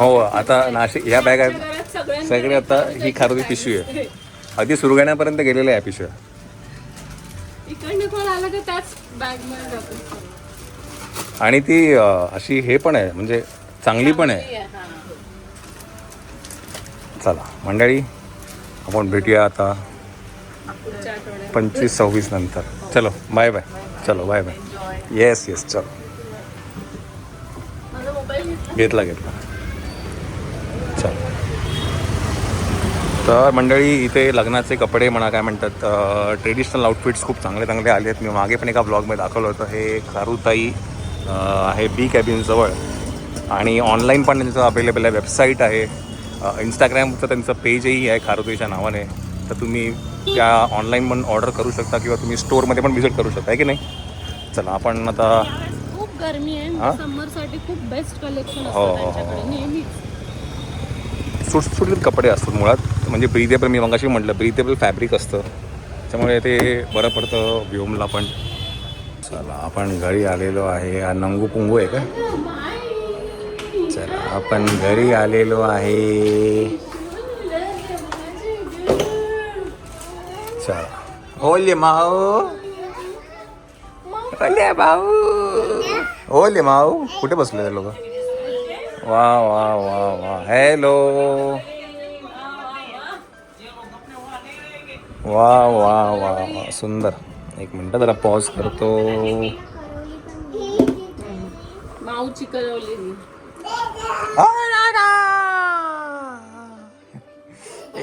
हो आता नाशिक ह्या बॅग आहेत सगळे. आता ही खारुदी पिशवी आहे. अगदी सुरगाण्यापर्यंत गेलेल्या आहे पिशव्या. इकडनं कोण आलं का त्याच बॅग मध्ये जातो. आणि ती अशी हे पण आहे म्हणजे चांगली पण आहे. चला मंडळी आपण भेटूया आता 25-26 नंतर. चलो बाय बाय. चलो बाय बाय. येस येस चलो. घेतला चल. तर मंडळी इथे लग्नाचे कपडे म्हणा काय म्हणतात ट्रेडिशनल आउटफिट्स खूप चांगले चांगले आले आहेत. मी मागे पण एका ब्लॉगमध्ये दाखवलं होतं. हे खारुताई आहे बी कॅबिनजवळ आणि ऑनलाईन पण त्यांचं अवेलेबल आहे. वेबसाईट आहे, इंस्टाग्रामचं त्यांचं पेजही आहे खारुताईच्या नावाने. तर तुम्ही त्या ऑनलाईन पण ऑर्डर करू शकता किंवा तुम्ही स्टोअरमध्ये पण व्हिजिट करू शकता आहे की नाही. चला आपण आता खूप गरमी आहे. समरसाठी खूप बेस्ट कलेक्शन असतं त्यांच्याकडे नेहमीच. सुटसुटीत कपडे असतात मुळात. म्हणजे ब्रीदेबल, मी मगाशी म्हटलं ब्रीदेबल फॅब्रिक असतं त्यामुळे ते बरं पडतं व्योमला पण. चला आपण घरी आलेलो आहे. नंगू पुंगू आहे का. चला आपण घरी आलेलो आहे. चला ओले माऊ, ओले भाऊ, ओले माऊ. कुठे बसले ते लोक. वा वा वा वा. हॅलो. वा वा वा वा सुंदर. एक मिनटं जरा पॉज करतो. माऊची करवली.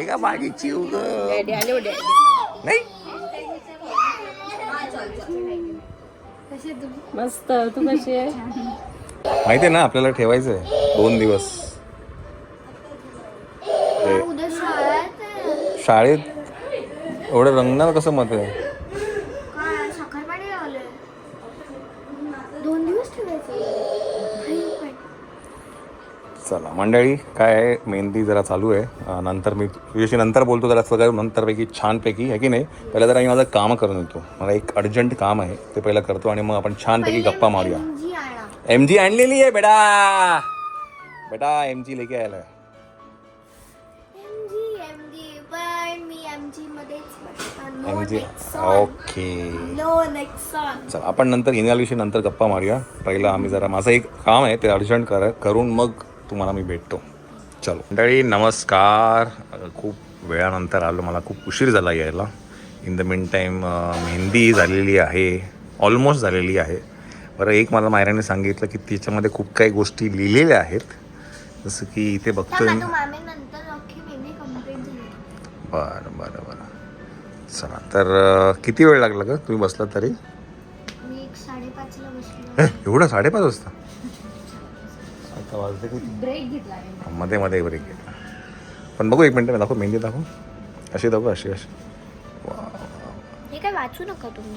एका माझी चिव ग नाही. मस्त. तू कशी आहे. माहिती आहे ना आपल्याला ठेवायचं आहे 2 दिवस शाळेत. एवढं रंगणार कसं मत आहे. चला मंडळी काय आहे मेहंदी जरा चालू आहे. नंतर मी तुझ्याशी नंतर बोलतो जरा सगळं नंतरपैकी छानपैकी आहे की नाही. पहिला जरा मी माझं काम करून येतो. मला एक अर्जंट काम आहे ते पहिलं करतो आणि मग आपण छानपैकी गप्पा मारूया. MG आणलेली आहे बेटा. बेटा MG लेके आयला आहे. MG okay. चल आपण नंतर हिनालीशी नंतर गप्पा मारूया. पहिलं आम्ही जरा माझं एक काम आहे ते अर्जंट करून मग तुम्हाला मी भेटतो. चलो मंडळी नमस्कार. खूप वेळानंतर आलो. मला खूप उशीर झाला यायला. In the mean time mehndi झालेली आहे, ऑलमोस्ट झालेली आहे. बरं एक मला मायराने सांगितलं की त्याच्यामध्ये खूप काही गोष्टी लिहिलेल्या आहेत. जसं की इथे बघतोय. बरं बरं बरं. चला तर किती वेळ लागला का तुम्ही बसला तरी. एवढं 5:30 वाजता. आता वाजले किती. मध्ये मध्ये ब्रेक घेतला. पण बघू एक मिनटं दाखव मेहंदी दाखव. अशी दाखव अशी अशी. काय वाचू नका तुम्ही.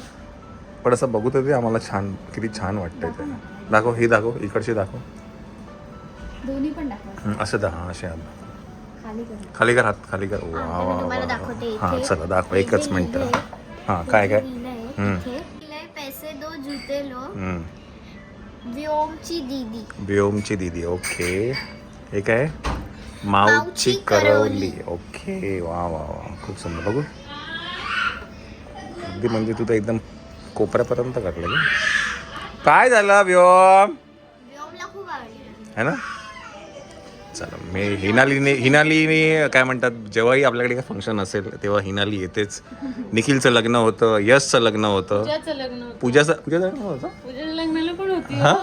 पण असं बघू तर ते आम्हाला छान किती छान वाटतंय ते. दाखव ही दाखव इकडची दाखव. दोन्ही पण दाखवा. असं दाखव असे खाली कर. खाली कर हात खाली कर. वा वा हां चला दाखव एकच मिनटं. हां काय काय. पैसे दो जूते लो. व्योमची दीदी. व्योमची दीदी ओके. हे काय माऊची करवली. ओके वा वा वा खूप सुंदर. बघू अगदी म्हणजे तू तर एकदम कोपऱ्यापर्यंत काढलं का. काय झालं व्योम खूप आवडली है ना. चला मी हिनालीने काय म्हणतात जेव्हाही आपल्याकडे काय फंक्शन असेल तेव्हा हिनाली येतेच. निखिलचं लग्न होतं, यशचं लग्न होतं, पूजाचं लग्न होतं. लग्नाला पण होती. हां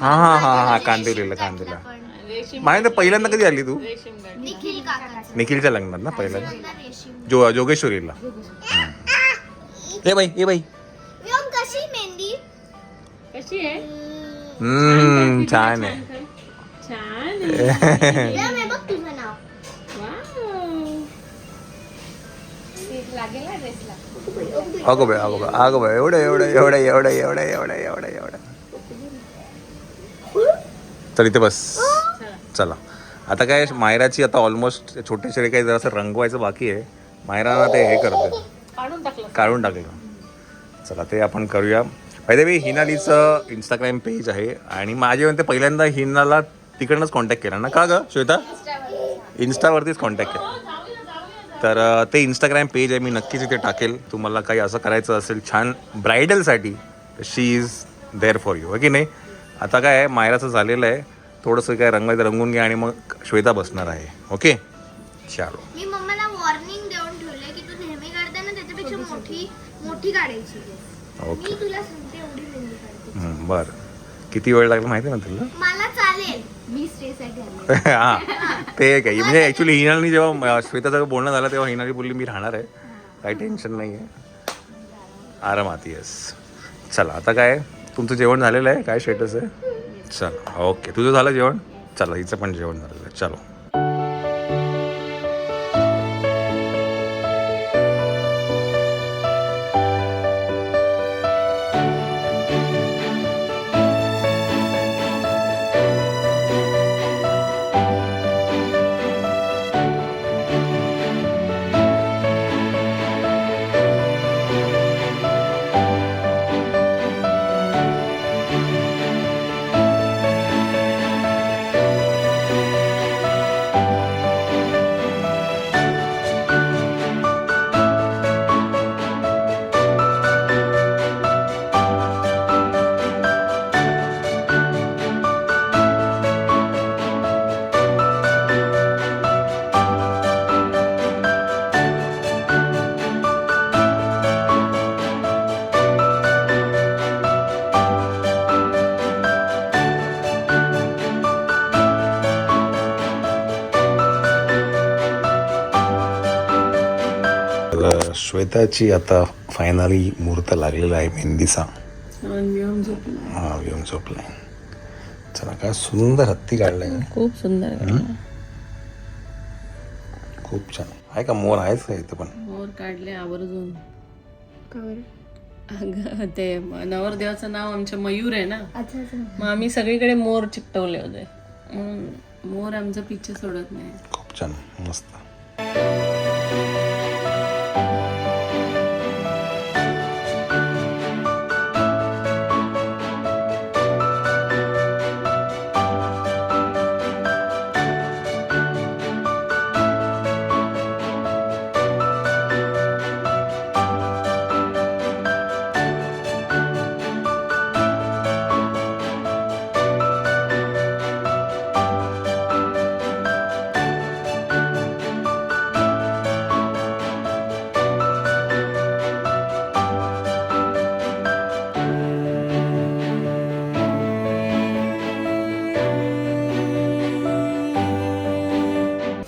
हां हां हां कांदिवलीला. माहिती पहिल्यांदा कधी आली तू. निखिलच्या लग्नात ना पहिल्यांदा जोगेश्वरीला. ए बाई कशी मेहंदी कशी आहे. छान आहे. छान बघ तुझं नाव. लागेल ड्रेसला. अगो बाय एवढं. तर इथे बस. चला आता काय मायराची आता ऑलमोस्ट छोटे छोटे काही जरासं रंगवायचं बाकी आहे. मायराला ते हे करते काढून टाकलं. चला ते आपण करूया. बाय द वे हिनालीचं इंस्टाग्राम पेज आहे आणि माझे म्हणते पहिल्यांदा हिनाला तिकडनंच कॉन्टॅक्ट केला ना का ग श्वेता? इन्स्टावरतीच कॉन्टॅक्ट केला. तर ते इंस्टाग्राम पेज आहे, मी नक्कीच इथे टाकेल. तुम्हाला काही असं करायचं असेल छान ब्रायडलसाठी, शी इज देअर फॉर यू, हो की नाही. आता काय आहे, मायराचं झालेलं आहे, थोडंसं काय रंगून घ्या आणि मग श्वेता बसणार आहे. ओके चालो. मी मम्माला वॉर्निंग देऊन ठेवले की तू नेहमी काढते ना त्याच्यापेक्षा मोठी काढायची. ओके. मी तुला सांगते एवढी मेहंदी काढते. बरं, किती वेळ लागला माहिती आहे ना तुला? मला चालेल. मी स्टेसाठी आले. हां ते काय म्हणजे ॲक्च्युली हिनालनी जेव्हा श्वेताचं बोलणं झालं तेव्हा हिनाली बोलली मी राहणार आहे, काही टेन्शन नाही आहे, आरामात. येस चला. आता काय तुमचं जेवण झालेलं आहे, काय स्टेटस आहे? चला ओके, तुझं झालं जेवण? चला हिचं पण जेवण झालेलं आहे. चलो. श्वेताची आता फायनली मुहूर्त लागलेला आहे मेहंदीचा. हा येऊन झोपलाय. चला काय सुंदर हत्ती काढलाय, खूप सुंदर. खूप छान आहे. का मोर आहेच का इथं? पण मोर काढले आवर्जून. अगं ते नवरदेवाचं नाव आमच्या मयूर आहे ना, मग आम्ही सगळीकडे मोर चिकटवले होते, म्हणून मोर आमचं पिच्छे सोडत नाही. खूप छान मस्त.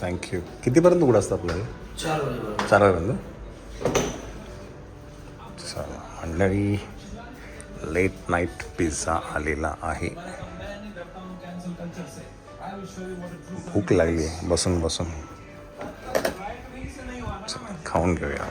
थँक्यू. कितीपर्यंत उघड असतं आपल्याला? 4 वाजेपर्यंत. चला मंडळी, लेट नाईट पिझ्झा आलेला आहे. भूक लागली बसून बसून, खाऊन घेऊया.